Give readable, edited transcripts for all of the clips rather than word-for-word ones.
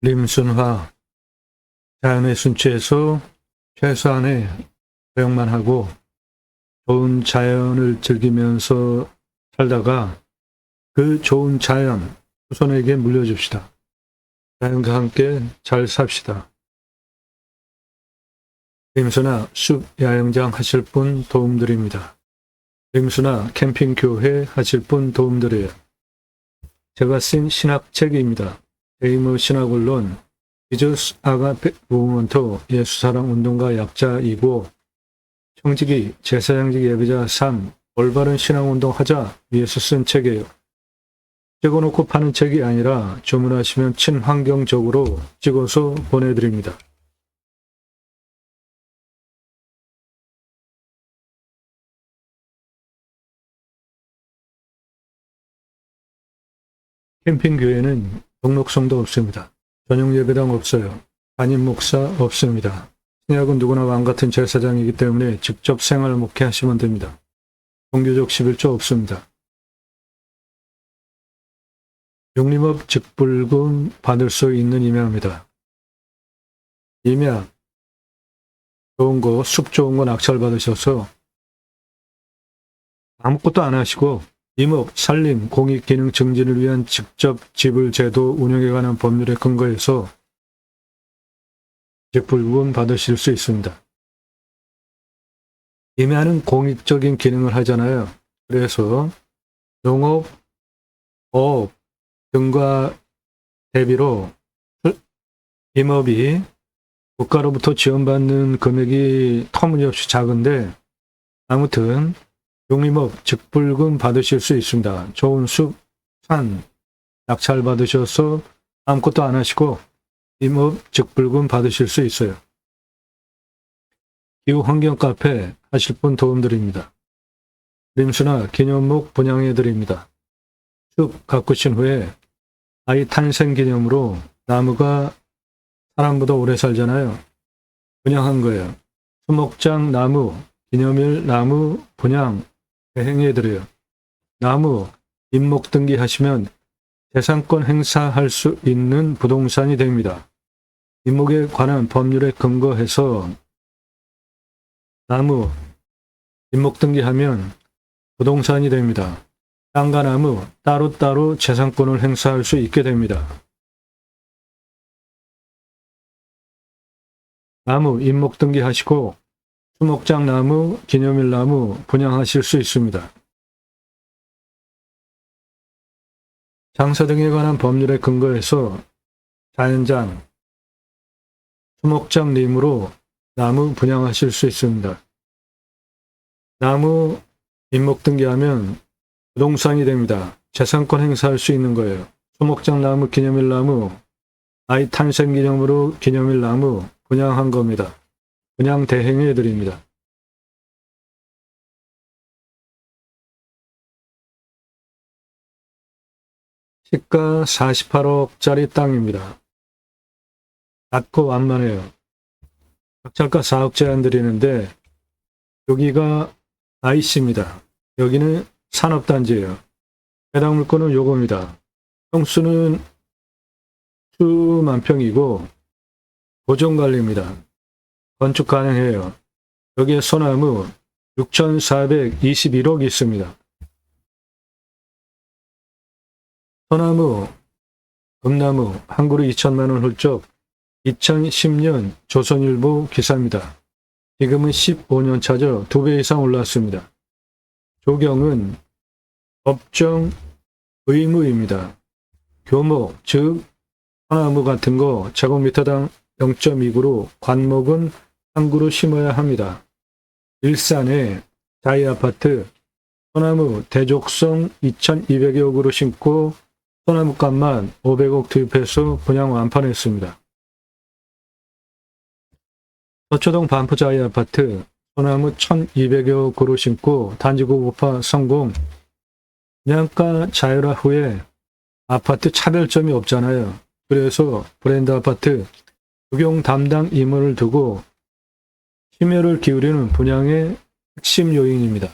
림순화, 자연의 순치에서 최소한의 허용만 하고 좋은 자연을 즐기면서 살다가 그 좋은 자연 후손에게 물려줍시다. 자연과 함께 잘 삽시다. 림순화 숲 야영장 하실 분 도움드립니다. 림순화 캠핑교회 하실 분 도움드려요. 제가 쓴 신학책입니다. 데이머 신학원론, 지저스 아가페 무브먼트 예수사랑 운동가 약자이고 청지기 제사장직 예배자 3 올바른 신앙운동 하자 위해서 쓴 책이에요. 찍어놓고 파는 책이 아니라 주문하시면 친환경적으로 찍어서 보내드립니다. 캠핑교회는 등록성도 없습니다. 전용 예배당 없어요. 담임 목사 없습니다. 신약은 누구나 왕같은 제사장이기 때문에 직접 생활 목회하시면 됩니다. 종교적 11조 없습니다. 영림업 직불금 받을 수 있는 임야입니다. 임야, 좋은 거, 숲 좋은 거 낙찰 받으셔서 아무것도 안 하시고 임업, 산림, 공익기능 증진을 위한 직접 지불 제도 운영에 관한 법률에 근거해서 직불금 받으실 수 있습니다. 임야는 공익적인 기능을 하잖아요. 그래서 농업, 어업 등과 대비로 임업이 국가로부터 지원받는 금액이 터무니없이 작은데 아무튼 용림업 직불금 받으실 수 있습니다. 좋은 숲, 산, 낙찰 받으셔서 아무것도 안 하시고 임업 직불금 받으실 수 있어요. 기후환경 카페 하실 분 도움드립니다. 림수나 기념목 분양해드립니다. 숲 가꾸신 후에 아이 탄생 기념으로 나무가 사람보다 오래 살잖아요. 분양한 거예요. 수목장 나무, 기념일 나무 분양 행해드려요. 나무, 임목 등기하시면 재산권 행사할 수 있는 부동산이 됩니다. 임목에 관한 법률에 근거해서 나무, 임목 등기하면 부동산이 됩니다. 땅과 나무 따로따로 재산권을 행사할 수 있게 됩니다. 나무, 임목 등기하시고 수목장 나무, 기념일 나무 분양하실 수 있습니다. 장사 등에 관한 법률에 근거해서 자연장, 수목장 림으로 나무 분양하실 수 있습니다. 나무, 임목 등기하면 부동산이 됩니다. 재산권 행사할 수 있는 거예요. 수목장 나무, 기념일 나무, 아이 탄생 기념으로 기념일 나무 분양한 겁니다. 분양 대행해 드립니다. 시가 48억짜리 땅입니다. 낮고 완만해요. 낙찰가 4억 제한 드리는데 여기가 IC입니다. 여기는 산업단지예요. 해당 물건은 요겁니다. 평수는 수만 평이고 고정관리입니다. 건축 가능해요. 여기에 소나무 6,421억 있습니다. 소나무, 금나무 한 그루 2천만원 훌쩍 2010년 조선일보 기사입니다. 지금은 15년 차죠. 2배 이상 올랐습니다. 조경은 법정 의무입니다. 교목, 즉 소나무 같은 거 제곱미터당 0.2그루, 관목은 한 그루 심어야 합니다. 일산에 자이 아파트 소나무 대족성 2,200여 그루 심고 소나무 값만 500억 투입해서 분양 완판했습니다. 서초동 반포 자이 아파트 소나무 1,200여 그루 심고 단지구 고파 성공. 분양가 자율화 후에 아파트 차별점이 없잖아요. 그래서 브랜드 아파트 적용 담당 임원을 두고 심혈을 기울이는 분양의 핵심 요인입니다.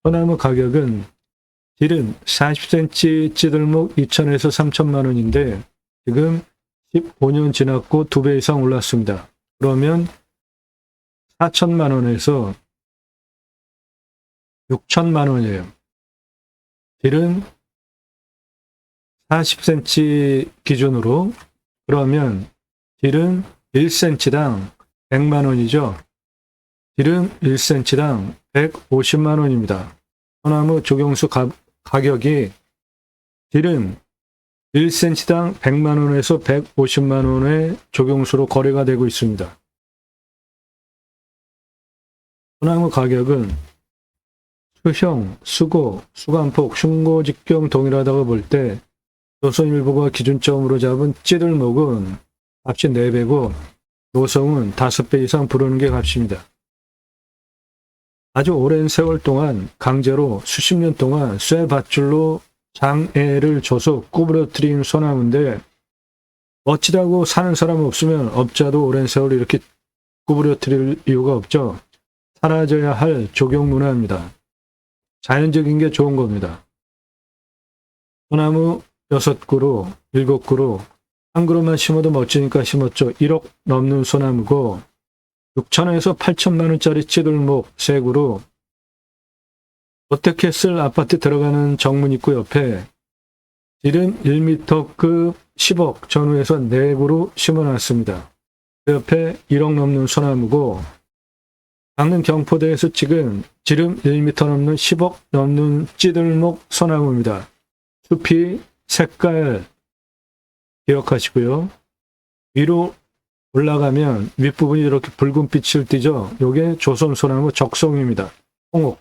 소나무 가격은 질은 40cm 찌들목 2,000에서 3,000만 원인데 지금 15년 지났고 2배 이상 올랐습니다. 그러면 4천만 원에서 6천만 원이에요. 딜은 40cm 기준으로 그러면 딜은 1cm당 100만 원이죠. 딜은 1cm당 150만 원입니다. 소나무 조경수 가격이 딜은 1cm당 100만 원에서 150만 원의 조경수로 거래가 되고 있습니다. 소나무 가격은 수형, 수고, 수간폭, 흉고 직경 동일하다고 볼 때 조선일보가 기준점으로 잡은 찌들목은 값이 4배고 노성은 5배 이상 부르는 게 값입니다. 아주 오랜 세월 동안 강제로 수십 년 동안 쇠밧줄로 장애를 줘서 구부러뜨린 소나무인데 멋지다고 사는 사람 없으면 업자도 오랜 세월 이렇게 구부러뜨릴 이유가 없죠. 사라져야 할 조경 문화입니다. 자연적인 게 좋은 겁니다. 소나무 6그루, 7그루, 한 그루만 심어도 멋지니까 심었죠. 1억 넘는 소나무고 6천에서 8천만 원짜리 찌들목 3그루, 어떻게 아파트 들어가는 정문 입구 옆에 지름 1m급 10억 전후에서 4그루 심어놨습니다. 그 옆에 1억 넘는 소나무고 강릉 경포대에서 찍은 지름 1m 넘는 10억 넘는 찌들목 소나무입니다. 숲이 색깔 기억하시고요. 위로 올라가면 윗부분이 이렇게 붉은 빛을 띠죠. 요게 조선소나무 적송입니다. 홍옥.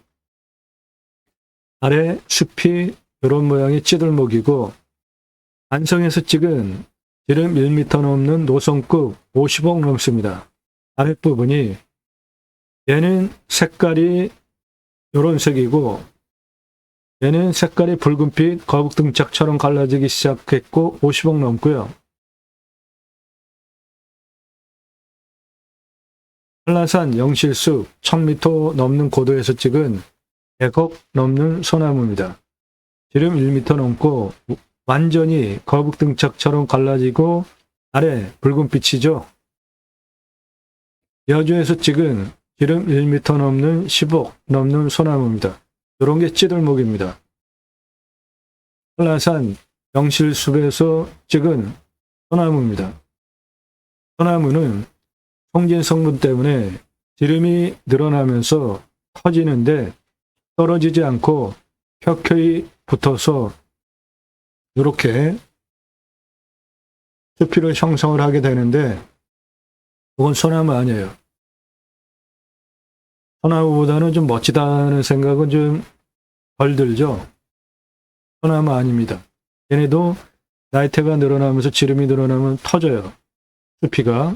아래 숲이 이런 모양의 찌들목이고 안성에서 찍은 지름 1m 넘는 노성급 50억 넘습니다. 아랫부분이 얘는 색깔이 이런 색이고 얘는 색깔이 붉은빛 거북등짝처럼 갈라지기 시작했고 50억 넘고요. 한라산 영실숲 1000m 넘는 고도에서 찍은 100억 넘는 소나무입니다. 지름 1m 넘고 완전히 거북등짝처럼 갈라지고 아래 붉은빛이죠. 여주에서 찍은 지름 1m 넘는 10억 넘는 소나무입니다. 이런 게 찌들목입니다. 한라산 영실숲에서 찍은 소나무입니다. 소나무는 송진 성분 때문에 지름이 늘어나면서 커지는데 떨어지지 않고 켜켜이 붙어서 이렇게 수피를 형성을 하게 되는데 그건 소나무 아니에요. 소나무보다는 좀 멋지다는 생각은 좀 덜 들죠. 소나무 아닙니다. 얘네도 나이테가 늘어나면서 지름이 늘어나면 터져요. 수피가.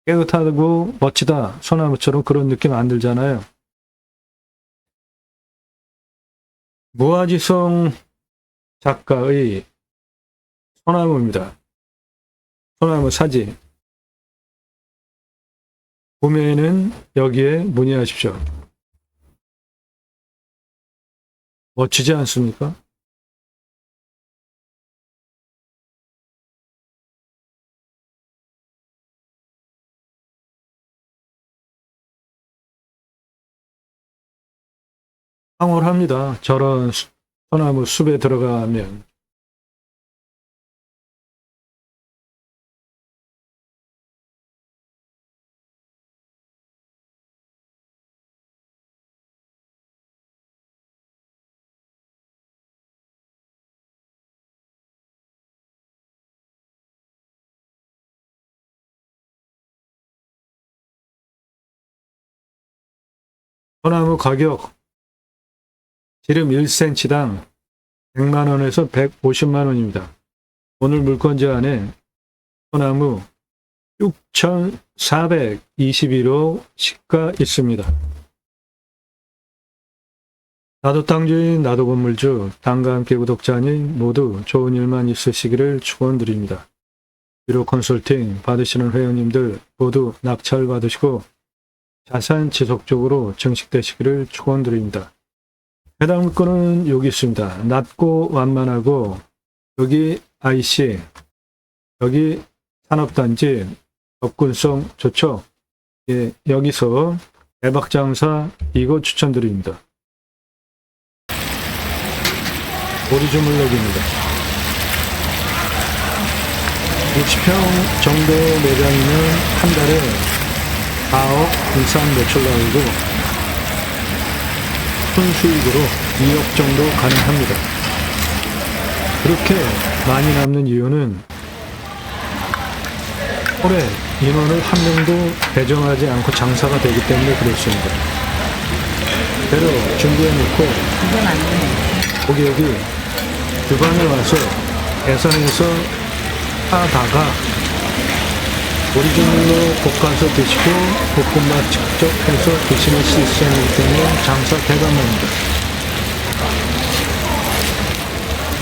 깨끗하고 멋지다. 소나무처럼 그런 느낌 안 들잖아요. 무아지성 작가의 소나무입니다. 소나무 사진. 구매는 여기에 문의하십시오. 멋지지 않습니까? 황홀합니다. 저런 소나무 숲에 들어가면. 소나무 가격 지름 1cm당 100만 원에서 150만 원입니다. 오늘 물건지 안에 소나무 6,421호 시가 있습니다. 나도 땅주인 나도 건물주 땅과 함께 구독자님 모두 좋은 일만 있으시기를 축원드립니다. 위로 컨설팅 받으시는 회원님들 모두 낙찰 받으시고 자산 지속적으로 증식되시기를 축원드립니다. 해당 물건은 여기 있습니다. 낮고 완만하고 여기 IC 여기 산업단지 접근성 좋죠. 예, 여기서 대박장사 이거 추천드립니다. 오리주물럭입니다. 60평 정도 매장이면 한 달에 4억 이상 매출 나오고 순수익으로 2억 정도 가능합니다. 그렇게 많이 남는 이유는 올해 인원을 한 명도 배정하지 않고 장사가 되기 때문에 그렇습니다. 배로 준비해놓고 이건 안 돼. 고객이 주방에 와서 계산해서 하다가 오리지널로 볶아서 드시고 볶음밥 직접 해서 드시는 시스템이기 때문에 장사 대단합니다.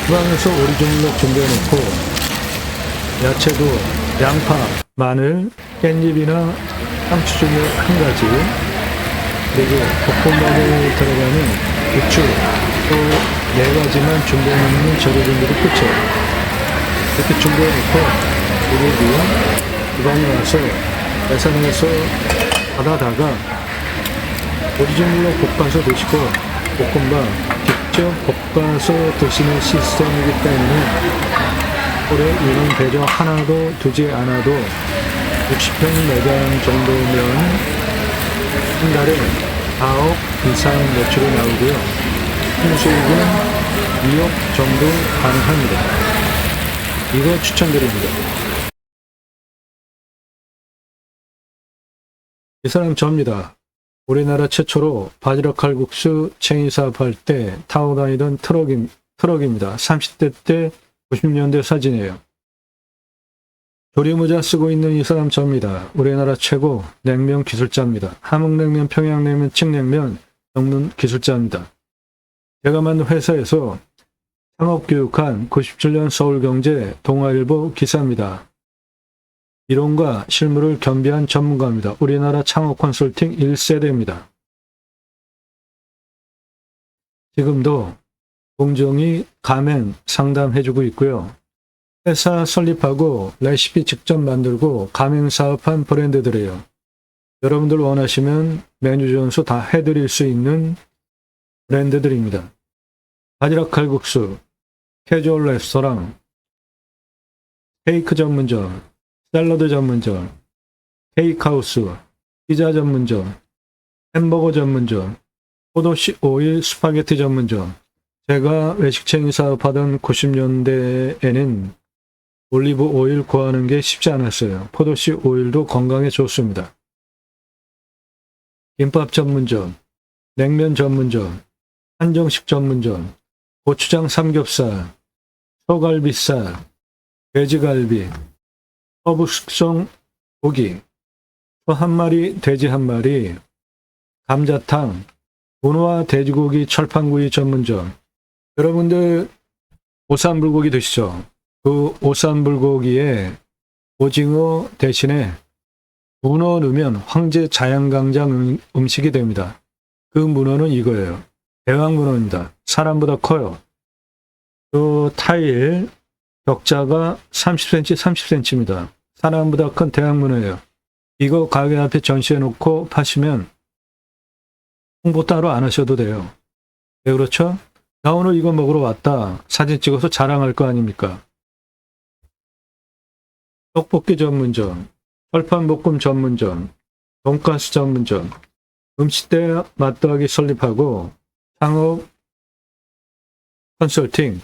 주방에서 오리지널로 준비해놓고 야채도 양파, 마늘, 깻잎이나 상추 중에 한 가지, 그리고 볶음밥에 들어가는 부추 또 4가지만 준비해놓는 재료들이 끝이에요. 이렇게 준비해놓고 고객이 주방에 와서 계산해서 받아다가 오리지널로 볶아서 드시고 볶음밥 직접 볶아서 드시는 시스템이기 때문에 올해 인원 배정 하나도 두지 않아도 60평 매장 정도면 한 달에 4억 이상 매출이 나오고요. 순수익은 2억 정도 가능합니다. 이거 추천드립니다. 이 사람 저입니다. 우리나라 최초로 바지락 칼국수 체인 사업할 때 타고 다니던 트럭입니다. 30대 때 90년대 사진이에요. 조리모자 쓰고 있는 이 사람 저입니다. 우리나라 최고 냉면 기술자입니다. 함흥냉면, 평양냉면, 칡냉면 전문 기술자입니다. 제가 만든 회사에서 창업교육한 97년 서울경제 동아일보 기사입니다. 이론과 실무를 겸비한 전문가입니다. 우리나라 창업 컨설팅 1세대입니다. 지금도 공정히 가맹 상담해주고 있고요. 회사 설립하고 레시피 직접 만들고 가맹 사업한 브랜드들이에요. 여러분들 원하시면 메뉴 전수 다 해드릴 수 있는 브랜드들입니다. 바지락 칼국수, 캐주얼 레스토랑, 케이크 전문점, 샐러드 전문점, 케이크하우스, 피자 전문점, 햄버거 전문점, 포도씨 오일 스파게티 전문점. 제가 외식 체인 사업하던 90년대에는 올리브 오일 구하는 게 쉽지 않았어요. 포도씨 오일도 건강에 좋습니다. 김밥 전문점, 냉면 전문점, 한정식 전문점, 고추장 삼겹살, 소갈비살, 돼지갈비, 허브 숙성 고기, 소 한 마리, 돼지 한 마리, 감자탕, 문어와 돼지고기 철판구이 전문점. 여러분들 오삼불고기 드시죠? 그 오삼불고기에 오징어 대신에 문어 넣으면 황제 자양강장 음식이 됩니다. 그 문어는 이거예요. 대왕문어입니다. 사람보다 커요. 그 타일 격자가 30cm, 30cm입니다. 사람보다 큰 대왕문어예요. 이거 가게 앞에 전시해 놓고 파시면 홍보 따로 안 하셔도 돼요. 왜 그렇죠? 나 오늘 이거 먹으러 왔다. 사진 찍어서 자랑할 거 아닙니까? 떡볶이 전문점, 철판볶음 전문점, 돈가스 전문점, 음식대 맛더하기 설립하고 창업 컨설팅,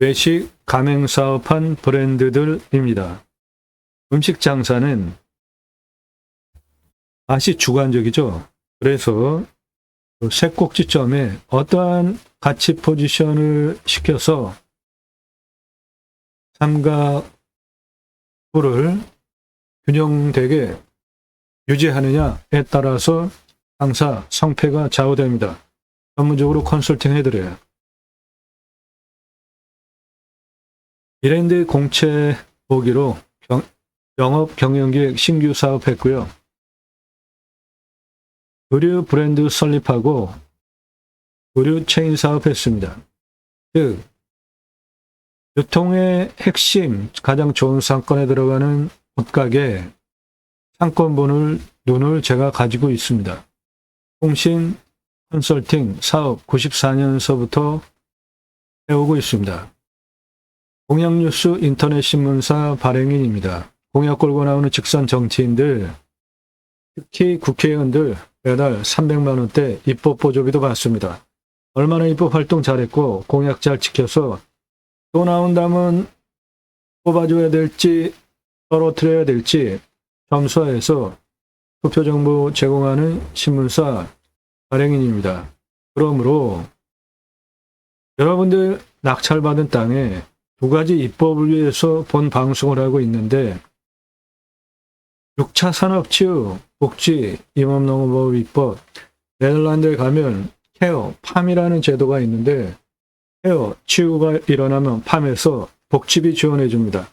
외식 가맹 사업한 브랜드들입니다. 음식 장사는 맛이 주관적이죠. 그래서 세 꼭지점에 어떠한 가치 포지션을 시켜서 삼각부를 균형되게 유지하느냐에 따라서 장사 성패가 좌우됩니다. 전문적으로 컨설팅 해드려요. 브랜드 공채 보기로 영업 경영기획 신규 사업했고요. 의류 브랜드 설립하고 의류 체인 사업했습니다. 즉 유통의 핵심, 가장 좋은 상권에 들어가는 옷가게 상권분을 눈을 제가 가지고 있습니다. 통신 컨설팅 사업 94년서부터 해오고 있습니다. 공약뉴스 인터넷 신문사 발행인입니다. 공약 걸고 나오는 직선 정치인들, 특히 국회의원들 매달 300만 원대 입법 보조비도 받습니다. 얼마나 입법 활동 잘했고 공약 잘 지켜서 또 나온다면 뽑아줘야 될지 떨어뜨려야 될지 점수화해서 투표 정보 제공하는 신문사 발행인입니다. 그러므로 여러분들 낙찰받은 땅에 두 가지 입법을 위해서 본 방송을 하고 있는데 6차 산업치유, 복지, 임업농업 입법, 네덜란드에 가면 케어, 팜이라는 제도가 있는데 케어, 치유가 일어나면 팜에서 복지비 지원해 줍니다.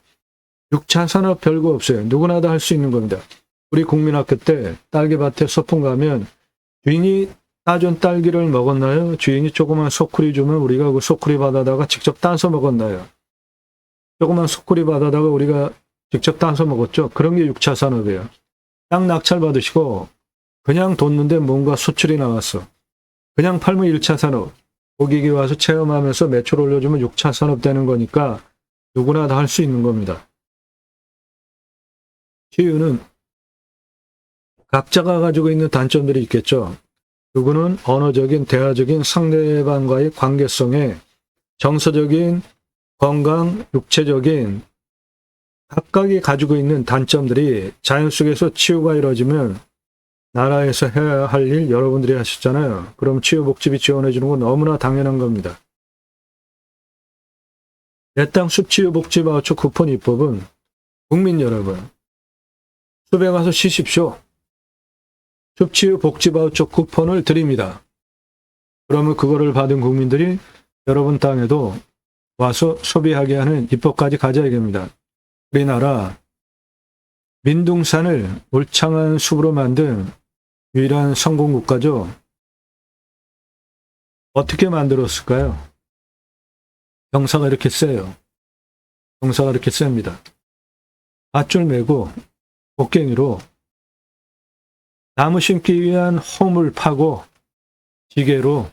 6차 산업 별거 없어요. 누구나 다 할 수 있는 겁니다. 우리 국민학교 때 딸기밭에 소풍 가면 주인이 따준 딸기를 먹었나요? 주인이 조그만 소쿠리 주면 우리가 그 소쿠리 받아다가 직접 따서 먹었나요? 조그만 소쿠리 받아다가 우리가 직접 따서 먹었죠. 그런 게 6차 산업이에요. 땅 낙찰 받으시고 그냥 뒀는데 뭔가 수출이 나왔어. 그냥 팔면 1차 산업. 고객이 와서 체험하면서 매출 올려주면 6차 산업 되는 거니까 누구나 다 할 수 있는 겁니다. 치유는 각자가 가지고 있는 단점들이 있겠죠. 누구는 언어적인, 대화적인 상대방과의 관계성에 정서적인, 건강, 육체적인 각각이 가지고 있는 단점들이 자연 속에서 치유가 이루어지면 나라에서 해야 할 일 여러분들이 하셨잖아요. 그럼 치유복지비 지원해 주는 건 너무나 당연한 겁니다. 내 땅 숲치유복지 바우처 쿠폰 입법은 국민 여러분 숲에 가서 쉬십시오. 숲치유복지 바우처 쿠폰을 드립니다. 그러면 그거를 받은 국민들이 여러분 땅에도 와서 소비하게 하는 입법까지 가져야 됩니다. 우리나라 민둥산을 울창한 숲으로 만든 유일한 성공 국가죠. 어떻게 만들었을까요? 경사가 이렇게 세요. 경사가 이렇게 셉니다. 밧줄 메고 곡괭이로 나무 심기 위한 홈을 파고 지게로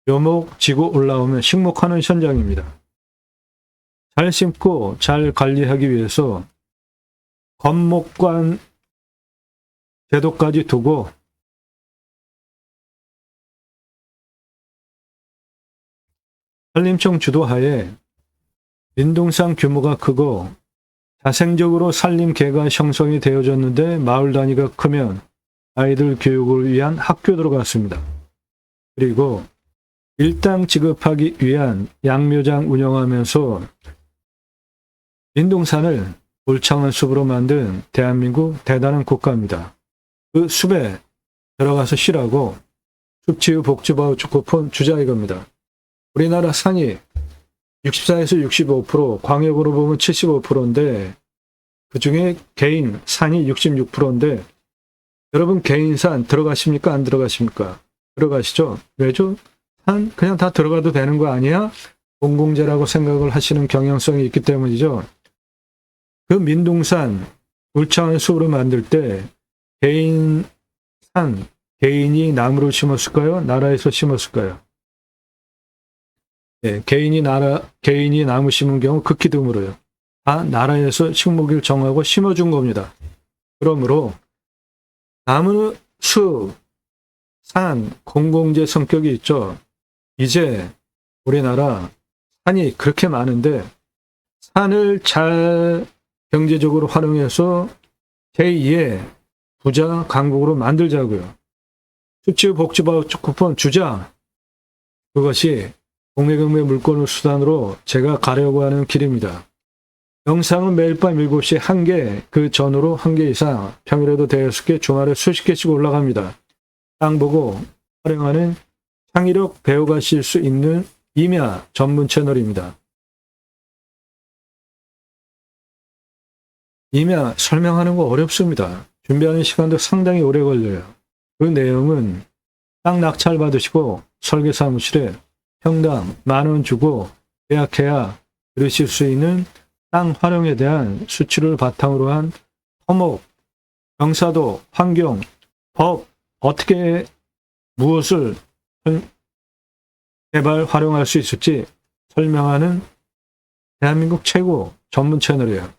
묘목 지고 올라오면 식목하는 현장입니다. 잘 심고 잘 관리하기 위해서 건목관 제도까지 두고 산림청 주도하에 민둥산 규모가 크고 자생적으로 산림계가 형성이 되어졌는데 마을 단위가 크면 아이들 교육을 위한 학교 들어갔습니다. 그리고 일당 지급하기 위한 양묘장 운영하면서 민둥산을 울창한 숲으로 만든 대한민국 대단한 국가입니다. 그 숲에 들어가서 쉬라고 숲치유 복지바우처 쿠폰 주자 이겁니다. 우리나라 산이 64에서 65%, 광역으로 보면 75%인데 그중에 개인 산이 66%인데 여러분 개인산 들어가십니까? 안 들어가십니까? 들어가시죠? 왜죠? 산 그냥 다 들어가도 되는 거 아니야? 공공재라고 생각을 하시는 경향성이 있기 때문이죠. 그 민둥산 울창한 숲으로 만들 때 개인 산, 개인이 나무를 심었을까요? 나라에서 심었을까요? 네, 개인이 나무 심은 경우 극히 드물어요. 다 나라에서 식목일 정하고 심어준 겁니다. 그러므로 나무, 숲, 산, 공공재 성격이 있죠. 이제 우리나라 산이 그렇게 많은데 산을 잘 경제적으로 활용해서 제2의 부자 강국으로 만들자고요. 숲치유 복지바우처 쿠폰 주자. 그것이 공매경매 물건을 수단으로 제가 가려고 하는 길입니다. 영상은 매일 밤 7시에 1개, 그 전후로 1개 이상, 평일에도 대여섯 개, 주말에 수십 개씩 올라갑니다. 땅 보고 활용하는 창의력 배워가실 수 있는 임야 전문 채널입니다. 임야 설명하는 거 어렵습니다. 준비하는 시간도 상당히 오래 걸려요. 그 내용은 땅 낙찰 받으시고 설계사무실에 평당 10,000원 주고 계약해야 들으실 수 있는 땅 활용에 대한 수치를 바탕으로 한 토목, 경사도, 환경, 법, 어떻게 무엇을 개발, 활용할 수 있을지 설명하는 대한민국 최고 전문 채널이에요.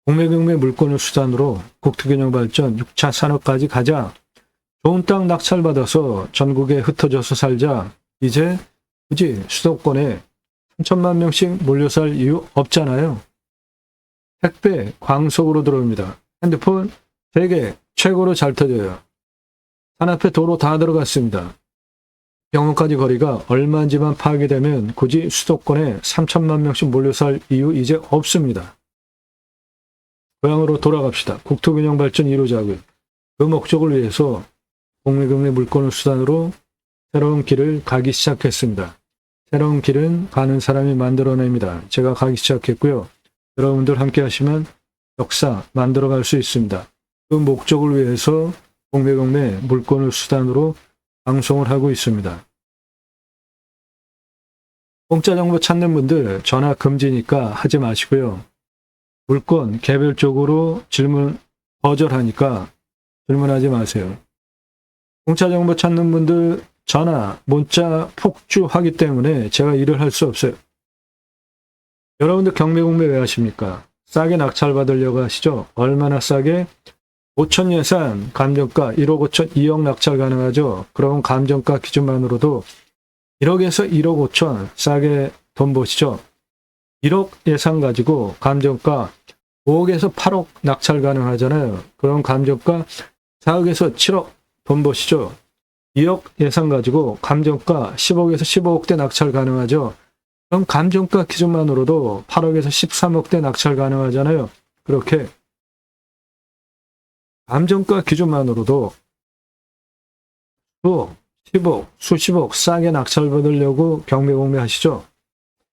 공매경매 물권을 수단으로 국토균형 발전 6차 산업까지 가자. 좋은 땅 낙찰받아서 전국에 흩어져서 살자. 이제 굳이 수도권에 3천만 명씩 몰려 살 이유 없잖아요. 택배 광속으로 들어옵니다. 핸드폰 세계 최고로 잘 터져요. 산 앞에 도로 다 들어갔습니다. 병원까지 거리가 얼마인지만 파악이 되면 굳이 수도권에 3천만 명씩 몰려 살 이유 이제 없습니다. 고향으로 돌아갑시다. 국토균형 발전 이루자고요. 그 목적을 위해서 공매경매 물권을 수단으로 새로운 길을 가기 시작했습니다. 새로운 길은 가는 사람이 만들어냅니다. 제가 가기 시작했고요. 여러분들 함께 하시면 역사 만들어갈 수 있습니다. 그 목적을 위해서 공매경매 물권을 수단으로 방송을 하고 있습니다. 공짜 정보 찾는 분들 전화 금지니까 하지 마시고요. 물권 개별적으로 질문 거절하니까 질문하지 마세요. 공짜 정보 찾는 분들 전화, 문자 폭주하기 때문에 제가 일을 할 수 없어요. 여러분들 경매공매 왜 하십니까? 싸게 낙찰받으려고 하시죠? 얼마나 싸게? 5천 예산, 감정가 1억 5천, 2억 낙찰 가능하죠? 그럼 감정가 기준만으로도 1억에서 1억 5천 싸게 돈 버시죠? 1억 예산 가지고 감정가 5억에서 8억 낙찰 가능하잖아요. 그럼 감정가 4억에서 7억 돈 버시죠? 2억 예산 가지고 감정가 10억에서 15억대 낙찰 가능하죠. 그럼 감정가 기준만으로도 8억에서 13억대 낙찰 가능하잖아요. 그렇게 감정가 기준만으로도 수억, 10억, 수십억 싸게 낙찰 받으려고 경매공매 하시죠.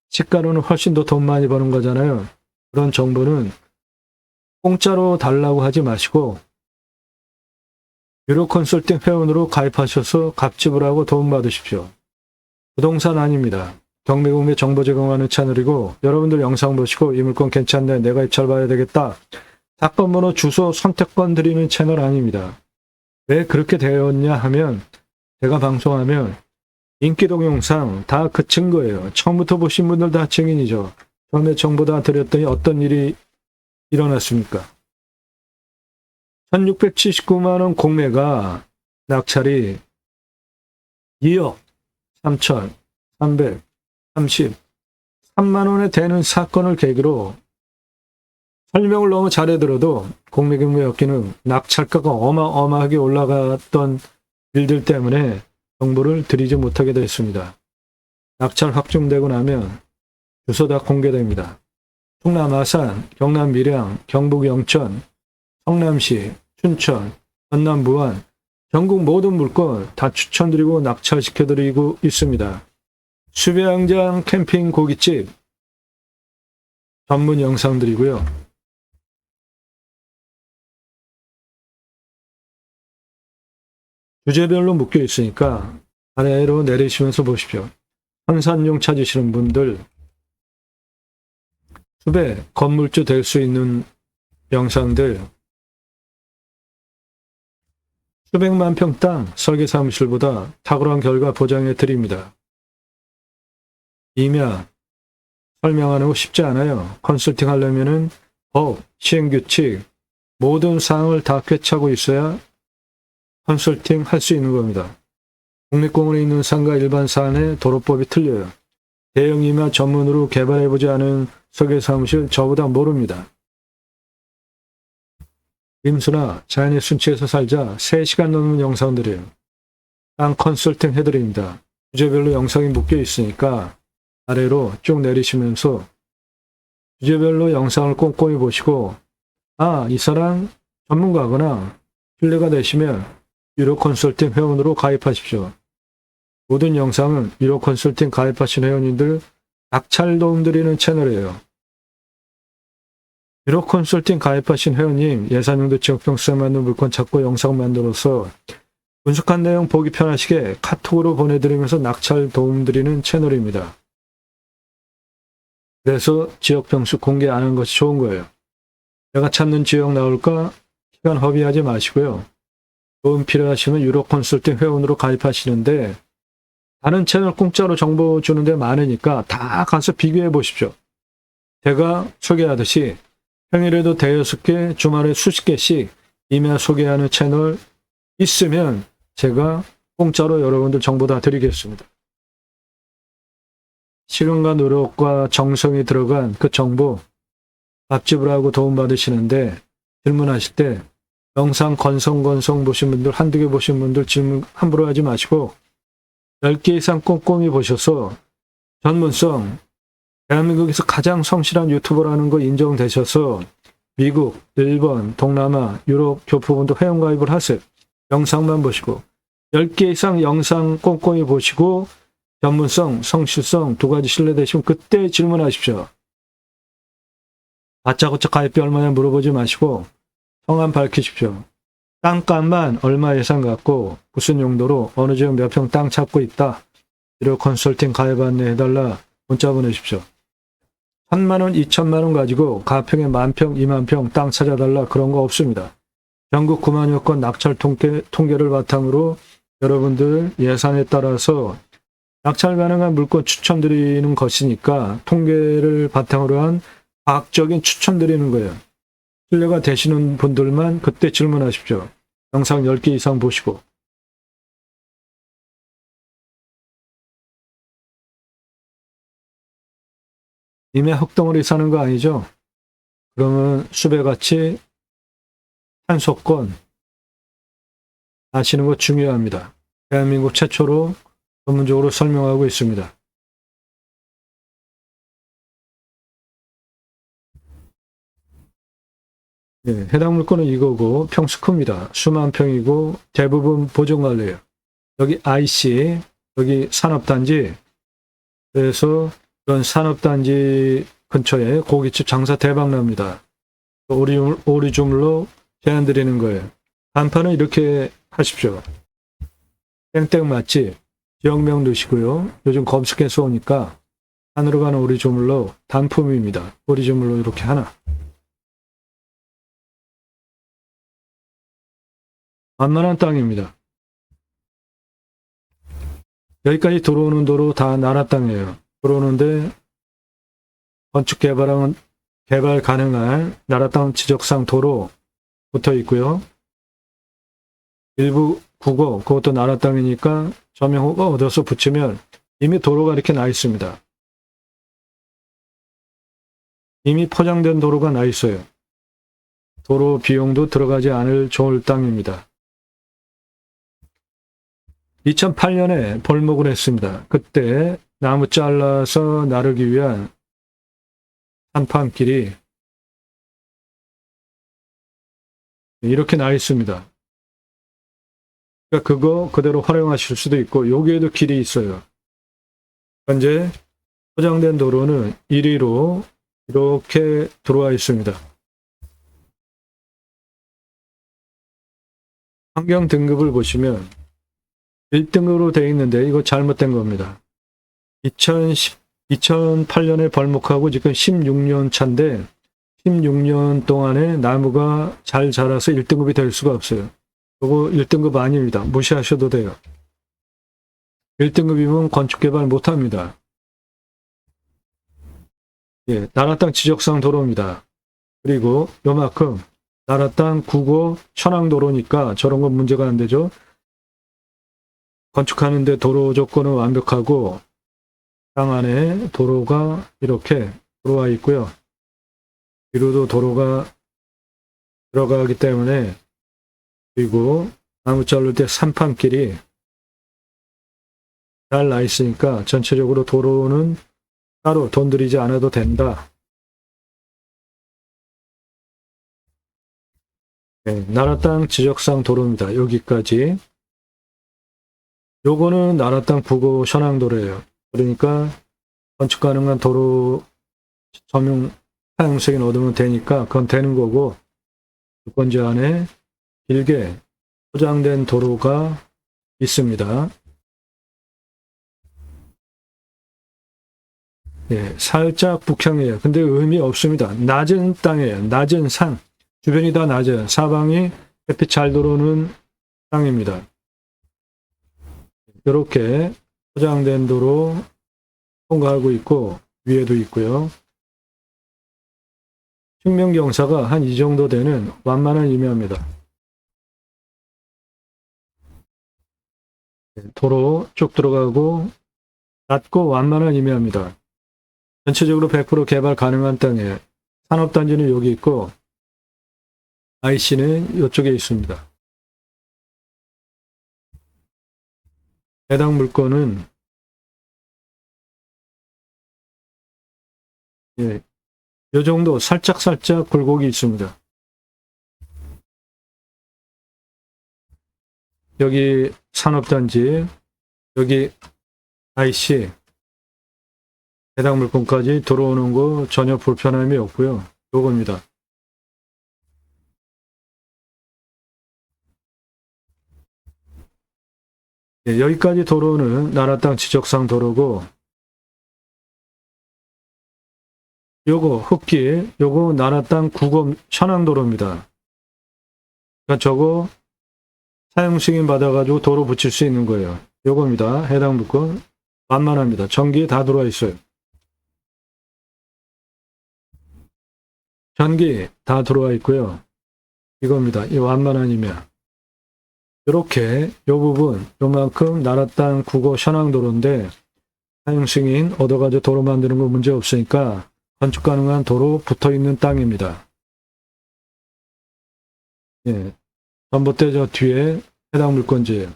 시가로는 훨씬 더 돈 많이 버는 거잖아요. 그런 정보는 공짜로 달라고 하지 마시고 유료 컨설팅 회원으로 가입하셔서 값집을 하고 도움 받으십시오. 부동산 아닙니다. 경매공매 정보 제공하는 채널이고 여러분들 영상 보시고 이 물건 괜찮네, 내가 입찰 봐야 되겠다. 사건 번호, 주소, 선택권 드리는 채널 아닙니다. 왜 그렇게 되었냐 하면 제가 방송하면 인기 동영상 다 그 증거예요. 처음부터 보신 분들 다 증인이죠. 처음에 정보 다 드렸더니 어떤 일이 일어났습니까? 1679만 원 공매가 낙찰이 2억 3,333만 원에 되는 사건을 계기로 설명을 너무 잘해들어도 공매경매 업계는 낙찰가가 어마어마하게 올라갔던 일들 때문에 정보를 드리지 못하게 됐습니다. 낙찰 확정되고 나면 주소 다 공개됩니다. 충남 아산, 경남 밀양, 경북 영천, 성남시, 춘천, 전남 부안, 전국 모든 물건 다 추천드리고 낙찰시켜드리고 있습니다. 수배양장 캠핑 고깃집 전문 영상들이고요. 주제별로 묶여 있으니까 아래로 내리시면서 보십시오. 현산용 찾으시는 분들, 수배, 건물주 될 수 있는 영상들, 수백만 평 땅 설계사무실보다 탁월한 결과 보장해 드립니다. 임야 설명하는 거 쉽지 않아요. 컨설팅 하려면은 법, 시행규칙, 모든 사항을 다 꿰차고 있어야 컨설팅 할 수 있는 겁니다. 국립공원에 있는 산과 일반 산의 도로법이 틀려요. 대형 임야 전문으로 개발해보지 않은 설계사무실 저보다 모릅니다. 임수나 자연의 순치에서 살자 3시간 넘는 영상들이에요. 땅 컨설팅 해드립니다. 주제별로 영상이 묶여 있으니까 아래로 쭉 내리시면서 주제별로 영상을 꼼꼼히 보시고 이 사람 전문가구나 신뢰가 되시면 유료 컨설팅 회원으로 가입하십시오. 모든 영상은 유료 컨설팅 가입하신 회원님들 낙찰 도움 드리는 채널이에요. 유료 컨설팅 가입하신 회원님 예산용도 지역평수에 맞는 물건 찾고 영상 만들어서 분석한 내용 보기 편하시게 카톡으로 보내드리면서 낙찰 도움드리는 채널입니다. 그래서 지역 평수 공개 안 한 것이 좋은 거예요. 내가 찾는 지역 나올까 시간 허비하지 마시고요. 도움 필요하시면 유로 컨설팅 회원으로 가입하시는데 다른 채널 공짜로 정보 주는 데 많으니까 다 가서 비교해 보십시오. 제가 소개하듯이 평일에도 대여섯 개, 주말에 수십 개씩 임야 소개하는 채널 있으면 제가 공짜로 여러분들 정보 다 드리겠습니다. 시간과 노력과 정성이 들어간 그 정보 밥집을 하고 도움받으시는데 질문하실 때 영상 건성건성 보신 분들, 한두 개 보신 분들 질문 함부로 하지 마시고 10개 이상 꼼꼼히 보셔서 전문성, 대한민국에서 가장 성실한 유튜버라는 거 인정되셔서 미국, 일본, 동남아, 유럽 교포분도 회원가입을 하세요. 영상만 보시고 10개 이상 영상 꼼꼼히 보시고 전문성, 성실성 두 가지 신뢰되시면 그때 질문하십시오. 다짜고짜 가입비 얼마냐 물어보지 마시고 성함 밝히십시오. 땅값만 얼마 예산 갖고 무슨 용도로 어느 지역 몇 평 땅 찾고 있다. 유료 컨설팅 가입 안내해달라 문자 보내십시오. 1,000만원, 2,000만원 가지고 가평에 10,000평, 20,000평 땅 찾아달라 그런 거 없습니다. 전국 9만여 건 낙찰 통계를 바탕으로 여러분들 예산에 따라서 낙찰 가능한 물건 추천드리는 것이니까 통계를 바탕으로 한 과학적인 추천드리는 거예요. 신뢰가 되시는 분들만 그때 질문하십시오. 영상 10개 이상 보시고. 임야 흙덩어리 사는 거 아니죠? 그러면 수배같이 한소권 아시는 거 중요합니다. 대한민국 최초로 전문적으로 설명하고 있습니다. 예, 해당 물건은 이거고 평수 큽니다. 수만 평이고 대부분 보존관리예요. 여기 IC, 여기 산업단지. 그래서 그런 산업단지 근처에 고깃집 장사 대박 납니다. 오리주물로 제안 드리는 거예요. 간판은 이렇게 하십시오. 땡땡 맛집, 지역명 넣으시고요. 요즘 검색해서 오니까 산으로 가는 오리주물로 단품입니다. 오리주물로 이렇게 하나. 만만한 땅입니다. 여기까지 들어오는 도로 다 나라 땅이에요. 들어오는데 건축 개발 가능한 나라 땅 지적상 도로 붙어 있고요. 일부 국어, 그것도 나라 땅이니까 점용허가 얻어서 붙이면 이미 도로가 이렇게 나 있습니다. 이미 포장된 도로가 나 있어요. 도로 비용도 들어가지 않을 좋을 땅입니다. 2008년에 벌목을 했습니다. 그때 나무 잘라서 나르기 위한 한판길이 이렇게 나 있습니다. 그러니까 그거 그대로 활용하실 수도 있고 여기에도 길이 있어요. 현재 포장된 도로는 1위로 이렇게 들어와 있습니다. 환경 등급을 보시면 1등급으로 되어 있는데 이거 잘못된 겁니다. 2008년에 벌목하고 지금 16년 차인데 16년 동안에 나무가 잘 자라서 1등급이 될 수가 없어요. 그거 1등급 아닙니다. 무시하셔도 돼요. 1등급이면 건축개발 못합니다. 예, 나라 땅 지적상 도로입니다. 그리고 요만큼 나라 땅 국어 천왕도로니까 저런 건 문제가 안 되죠. 건축하는데 도로 조건은 완벽하고 땅 안에 도로가 이렇게 들어와 있고요. 뒤로도 도로가 들어가기 때문에 그리고 나무 자를 때 산판길이 잘 나 있으니까 전체적으로 도로는 따로 돈 들이지 않아도 된다. 네, 나라 땅 지적상 도로입니다. 여기까지. 요거는 나라 땅 부고 현황도로예요. 그러니까 건축 가능한 도로 점용 사용승인 얻으면 되니까 그건 되는 거고 주권자 안에 길게 포장된 도로가 있습니다. 예, 살짝 북향이에요. 근데 의미 없습니다. 낮은 땅이에요. 낮은 산. 주변이 다 낮아요. 사방이 햇빛 잘 들어오는 땅입니다. 이렇게 포장된 도로 통과하고 있고 위에도 있고요. 측면경사가 한 이 정도 되는 완만한 임야입니다. 도로 쭉 들어가고 낮고 완만한 임야입니다. 전체적으로 100% 개발 가능한 땅이에요. 산업단지는 여기 있고 IC는 이쪽에 있습니다. 해당 물건은 이 정도 살짝 굴곡이 있습니다. 여기 산업단지, 여기 IC, 해당 물건까지 들어오는 거 전혀 불편함이 없고요. 요겁니다. 예, 여기까지 도로는 나라 땅 지적상 도로고, 요거 흙길, 요거 나라 땅 구검 현황도로입니다. 그러니까 저거 사용 승인 받아가지고 도로 붙일 수 있는 거예요. 요겁니다. 해당 물건 완만합니다. 전기 다 들어와 있어요. 전기 다 들어와 있고요. 이겁니다. 이 완만한 임야. 이렇게 요 부분 요만큼 나라 땅 국어 현황도로인데 사용 승인 얻어가지고 도로 만드는 거 문제 없으니까 건축 가능한 도로 붙어있는 땅입니다. 예, 전봇대 저 뒤에 해당 물건지예요.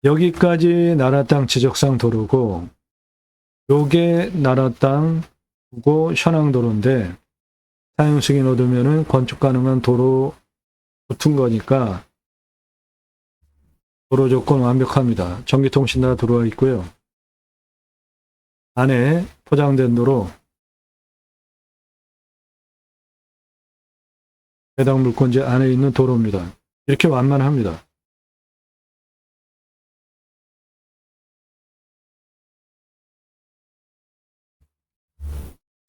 여기까지 나라 땅 지적상 도로고 요게 나라 땅 국어 현황도로인데 사용 승인 얻으면은 건축 가능한 도로 붙은 거니까 도로 조건 완벽합니다. 전기통신 다 들어와 있고요. 안에 포장된 도로 해당 물건지 안에 있는 도로입니다. 이렇게 완만합니다.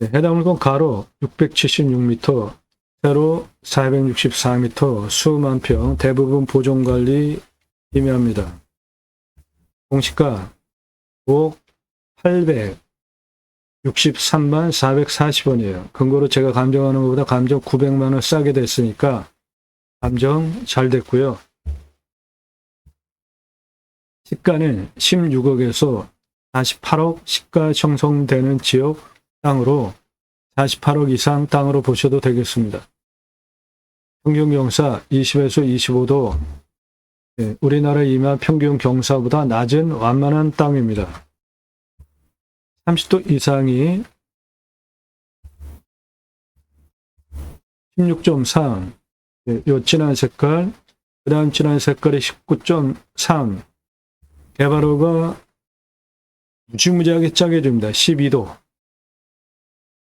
네, 해당 물건 가로 676m, 세로 464m, 수만 평, 대부분 보존관리 임야입니다. 공시가 5억 863만 440원이에요. 근거로 제가 감정하는 것보다 감정 900만 원 싸게 됐으니까 감정 잘 됐고요. 시가는 16억에서 48억 시가 형성되는 지역 땅으로 48억 이상 땅으로 보셔도 되겠습니다. 평균 경사 20에서 25도, 우리나라 임야 평균 경사보다 낮은 완만한 땅입니다. 30도 이상이 16.3, 요 진한 색깔, 그 다음 진한 색깔이 19.3, 개발호가 무지무지하게 짜게 줍니다. 12도.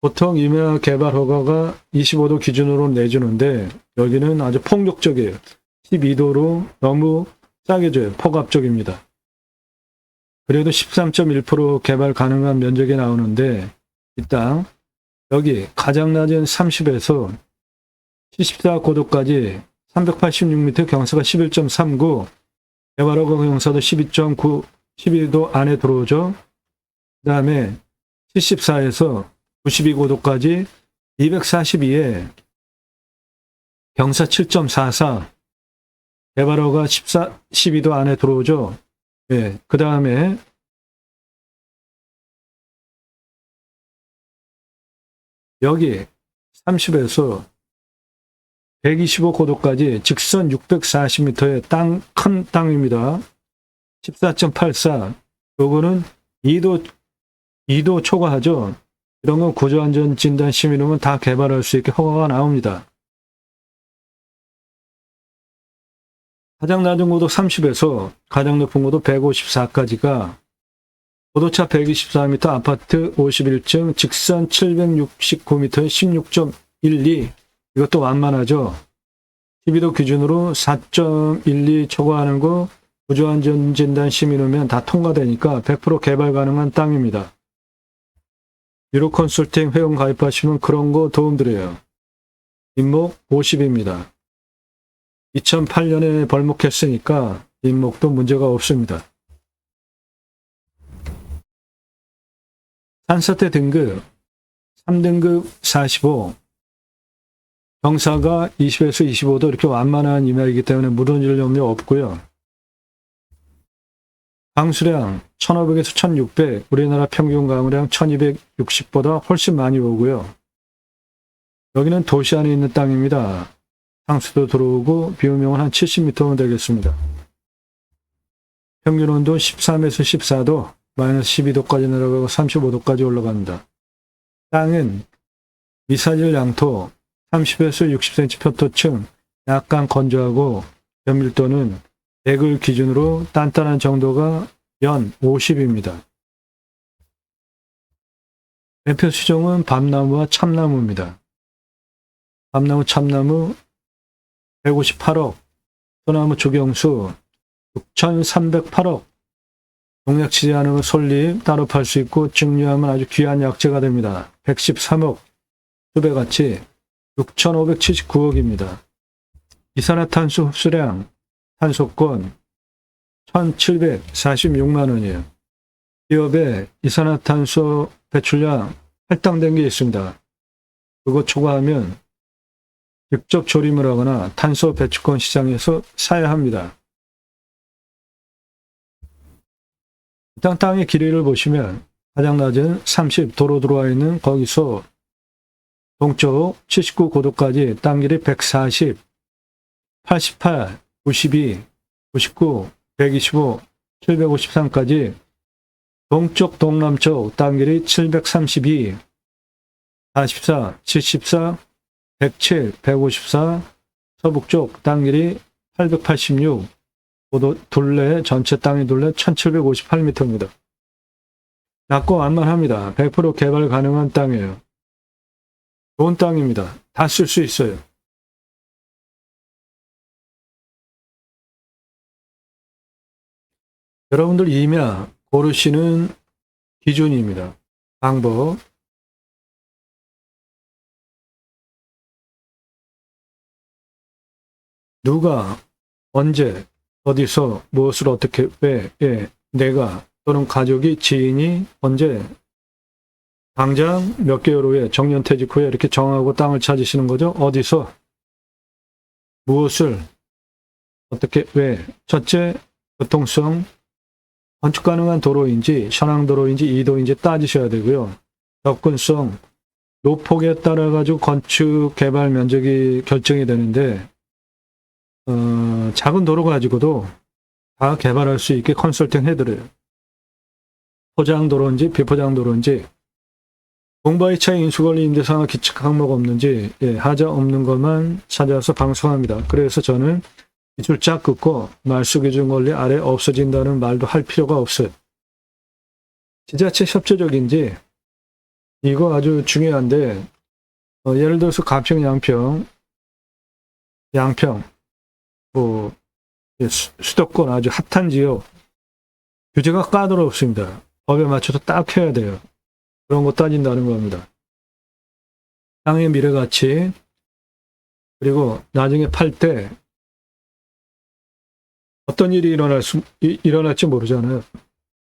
보통 임야 개발 허가가 25도 기준으로 내주는데 여기는 아주 폭력적이에요. 12도로 너무 짜게 줘요. 폭압적입니다. 그래도 13.1% 개발 가능한 면적이 나오는데 이 땅 여기 가장 낮은 30에서 74고도까지 386m 경사가 11.39, 개발 허가 경사도 12.9, 12도 안에 들어오죠. 그 다음에 74에서 92고도까지 242에 경사 7.44, 개발허가 12도 안에 들어오죠. 예, 그 다음에 여기 30에서 125고도까지 직선 640m의 땅, 큰 땅입니다. 14.84, 요거는 2도 초과하죠. 이런 건 구조안전진단 시민이면 다 개발할 수 있게 허가가 나옵니다. 가장 낮은 고도 30에서 가장 높은 고도 154까지가 고도차 124m, 아파트 51층, 직선 769m에 16.12, 이것도 완만하죠. 12도 기준으로 4.12 초과하는 거 구조안전진단 시민이면 다 통과되니까 100% 개발 가능한 땅입니다. 유로 컨설팅 회원 가입하시면 그런 거 도움드려요. 임목 50입니다. 2008년에 벌목했으니까 임목도 문제가 없습니다. 산사태 등급 3등급 45, 경사가 20에서 25도 이렇게 완만한 임야이기 때문에 무너질 염려 없고요. 강수량 1500에서 1600, 우리나라 평균 강우량 1260보다 훨씬 많이 오고요. 여기는 도시 안에 있는 땅입니다. 상수도 들어오고 비오명은 한 70m면 되겠습니다. 평균 온도 13에서 14도, 마이너스 12도까지 내려가고 35도까지 올라갑니다. 땅은 미사질 양토 30에서 60cm 표토층, 약간 건조하고 변밀도는 100을 기준으로 단단한 정도가 연 50입니다. 대표 수종은 밤나무와 참나무입니다. 밤나무, 참나무 158억, 소나무 조경수 6,308억, 농약 치지 않으면 솔잎 따로 팔 수 있고 증류하면 아주 귀한 약재가 됩니다. 113억, 수배가치 6,579억입니다. 이산화탄소 흡수량, 탄소권 1,746만 원이에요. 기업에 이산화탄소 배출량 할당된 게 있습니다. 그거 초과하면 직접 조림을 하거나 탄소 배출권 시장에서 사야 합니다. 땅의 길이를 보시면 가장 낮은 30 도로 들어와 있는 거기서 동쪽 79고도까지 땅 길이 140, 88, 92, 99, 125, 753까지 동쪽 동남쪽 땅 길이 732, 44, 74, 107, 154, 서북쪽 땅 길이 886, 고도 둘레, 전체 땅의 둘레 1758m입니다. 낮고 완만합니다. 100% 개발 가능한 땅이에요. 좋은 땅입니다. 다 쓸 수 있어요. 여러분들 임야 고르시는 기준입니다. 방법. 누가, 언제, 어디서, 무엇을 어떻게, 왜, 내가 또는 가족이, 지인이, 언제, 당장 몇 개월 후에, 정년퇴직 후에 이렇게 정하고 땅을 찾으시는 거죠. 어디서, 무엇을, 어떻게, 왜. 첫째, 교통성, 건축 가능한 도로인지, 현황도로인지, 이도인지 따지셔야 되고요. 접근성, 노폭에 따라 가지고 건축 개발 면적이 결정이 되는데, 작은 도로 가지고도 다 개발할 수 있게 컨설팅 해드려요. 포장도로인지 비포장도로인지 공바이 차이 인수권리 임대상하 기칙 항목 없는지 하자 없는 것만 찾아서 방송합니다. 그래서 저는 기출 쫙 긋고 말소기준 권리 아래 없어진다는 말도 할 필요가 없어요. 지자체 협조적인지 이거 아주 중요한데 예를 들어서 가평, 양평 수도권 아주 핫한 지역 규제가 까다롭습니다. 법에 맞춰서 딱 해야 돼요. 그런 거 따진다는 겁니다. 땅의 미래가치 그리고 나중에 팔 때 어떤 일이 일어날지 모르잖아요.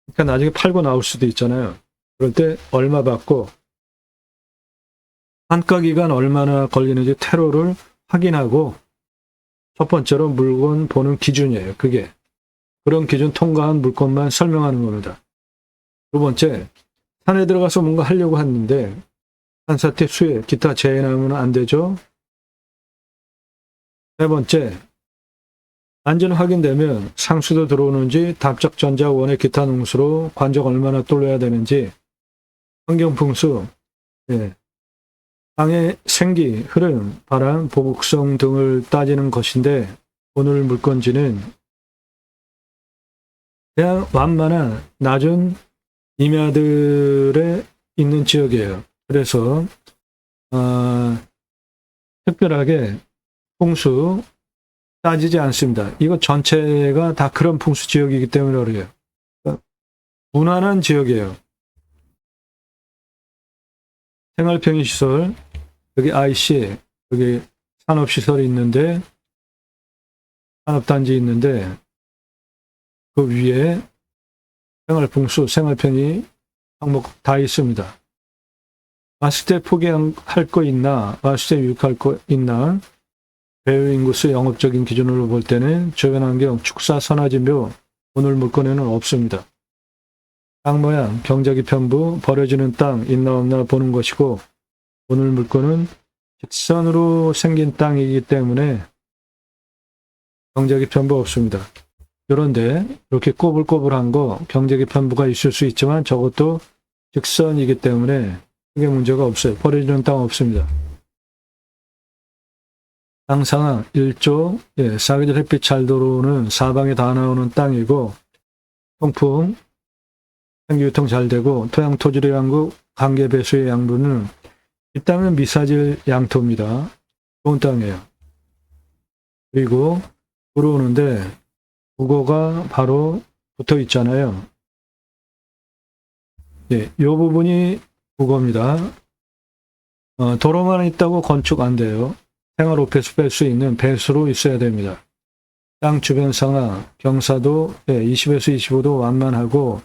그러니까 나중에 팔고 나올 수도 있잖아요. 그럴 때 얼마 받고 환가 기간 얼마나 걸리는지 테러를 확인하고 첫 번째로 물건 보는 기준이에요. 그게. 그런 기준 통과한 물건만 설명하는 겁니다. 두 번째, 산에 들어가서 뭔가 하려고 했는데 산사태 수해, 기타 재해나면 안 되죠. 세 번째, 안전 확인되면 상수도 들어오는지 답작전자 원의 기타 농수로 관적 얼마나 뚫려야 되는지 환경풍수, 땅의 생기, 흐름, 바람, 보복성 등을 따지는 것인데 오늘 물건지는 그냥 완만한 낮은 임야들에 있는 지역이에요. 그래서 특별하게 풍수, 따지지 않습니다. 이거 전체가 다 그런 풍수 지역이기 때문에 그래요. 무난한 지역이에요. 생활편의시설, 여기 IC, 여기 산업시설이 있는데, 산업단지 있는데, 그 위에 생활풍수, 생활편의 항목 다 있습니다. 왔을 때 포기할 거 있나, 왔을 때 유익할 거 있나, 배후 인구수 영업적인 기준으로 볼 때는 주변 환경, 축사, 선화지표, 오늘 물건에는 없습니다. 땅 모양, 경작이 편부, 버려지는 땅 있나 없나 보는 것이고, 오늘 물건은 직선으로 생긴 땅이기 때문에 경작이 편부 없습니다. 그런데 이렇게 꼬불꼬불한 거 경작이 편부가 있을 수 있지만 저것도 직선이기 때문에 크게 문제가 없어요. 버려지는 땅 없습니다. 땅 상황 1조, 사계절 햇빛 잘 들어오는 사방에 다 나오는 땅이고, 통풍, 생기유통 잘 되고, 토양 토질의 양국, 관계 배수의 양분은 이 땅은 미사질 양토입니다. 좋은 땅이에요. 그리고 들어오는데 국어가 바로 붙어 있잖아요. 이 부분이 국어입니다. 도로만 있다고 건축 안 돼요. 생활 오폐수 뺄 수 있는 배수로 있어야 됩니다. 땅 주변 상황, 경사도 20에서 25도 완만하고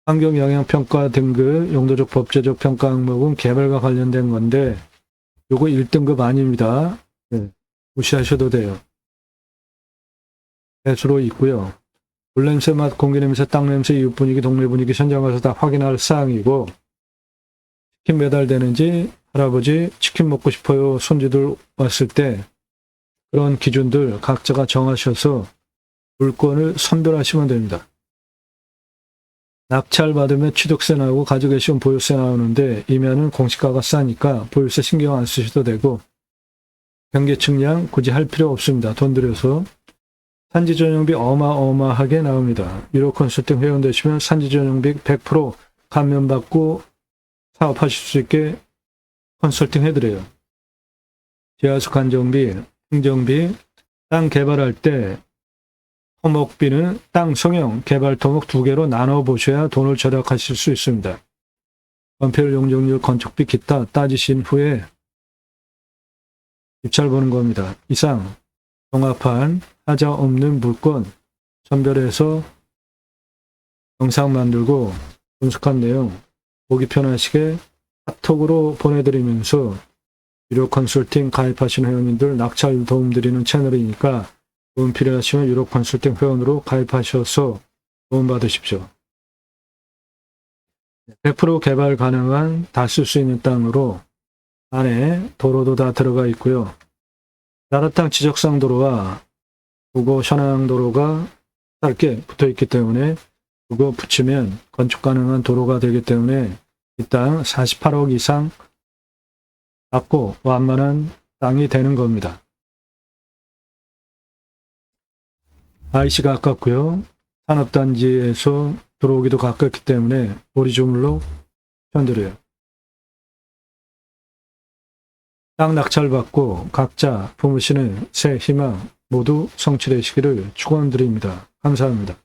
환경영향평가 등급, 용도적 법제적 평가 항목은 개발과 관련된 건데 요거 1등급 아닙니다. 무시하셔도 돼요. 배수로 있고요. 물냄새, 맛, 공기냄새, 땅냄새, 이웃분위기, 동네 분위기 현장 가서 다 확인할 사항이고, 치킨 배달되는지, 할아버지 치킨 먹고 싶어요 손주들 왔을 때 그런 기준들 각자가 정하셔서 물건을 선별하시면 됩니다. 낙찰 받으면 취득세 나오고 가지고 계시면 보유세 나오는데 이면은 공시가가 싸니까 보유세 신경 안 쓰셔도 되고 경계 측량 굳이 할 필요 없습니다. 돈 들여서 산지 전용비 어마어마하게 나옵니다. 유로 컨설팅 회원 되시면 산지 전용비 100% 감면받고 사업하실 수 있게 컨설팅 해드려요. 지하수 간정비, 행정비, 땅 개발할 때 토목비는 땅 성형, 개발 토목 2개로 나눠 보셔야 돈을 절약하실 수 있습니다. 건폐율, 용적률, 건축비, 기타 따지신 후에 입찰 보는 겁니다. 이상 종합한 하자 없는 물건 선별해서 영상 만들고 분석한 내용 보기 편하시게 카톡으로 보내드리면서 유료 컨설팅 가입하신 회원님들 낙찰 도움드리는 채널이니까 도움 필요하시면 유료 컨설팅 회원으로 가입하셔서 도움 받으십시오. 100% 개발 가능한 다 쓸 수 있는 땅으로 안에 도로도 다 들어가 있고요. 나라 땅 지적상 도로와 국어 현황 도로가 짧게 붙어 있기 때문에 그거 붙이면 건축 가능한 도로가 되기 때문에 이 땅 48억 이상 갖고 완만한 땅이 되는 겁니다. IC 가깝고요. 산업단지에서 들어오기도 가깝기 때문에 오리주물로 편들어요. 땅 낙찰받고 각자 품으시는 새 희망 모두 성취되시기를 축원드립니다. 감사합니다.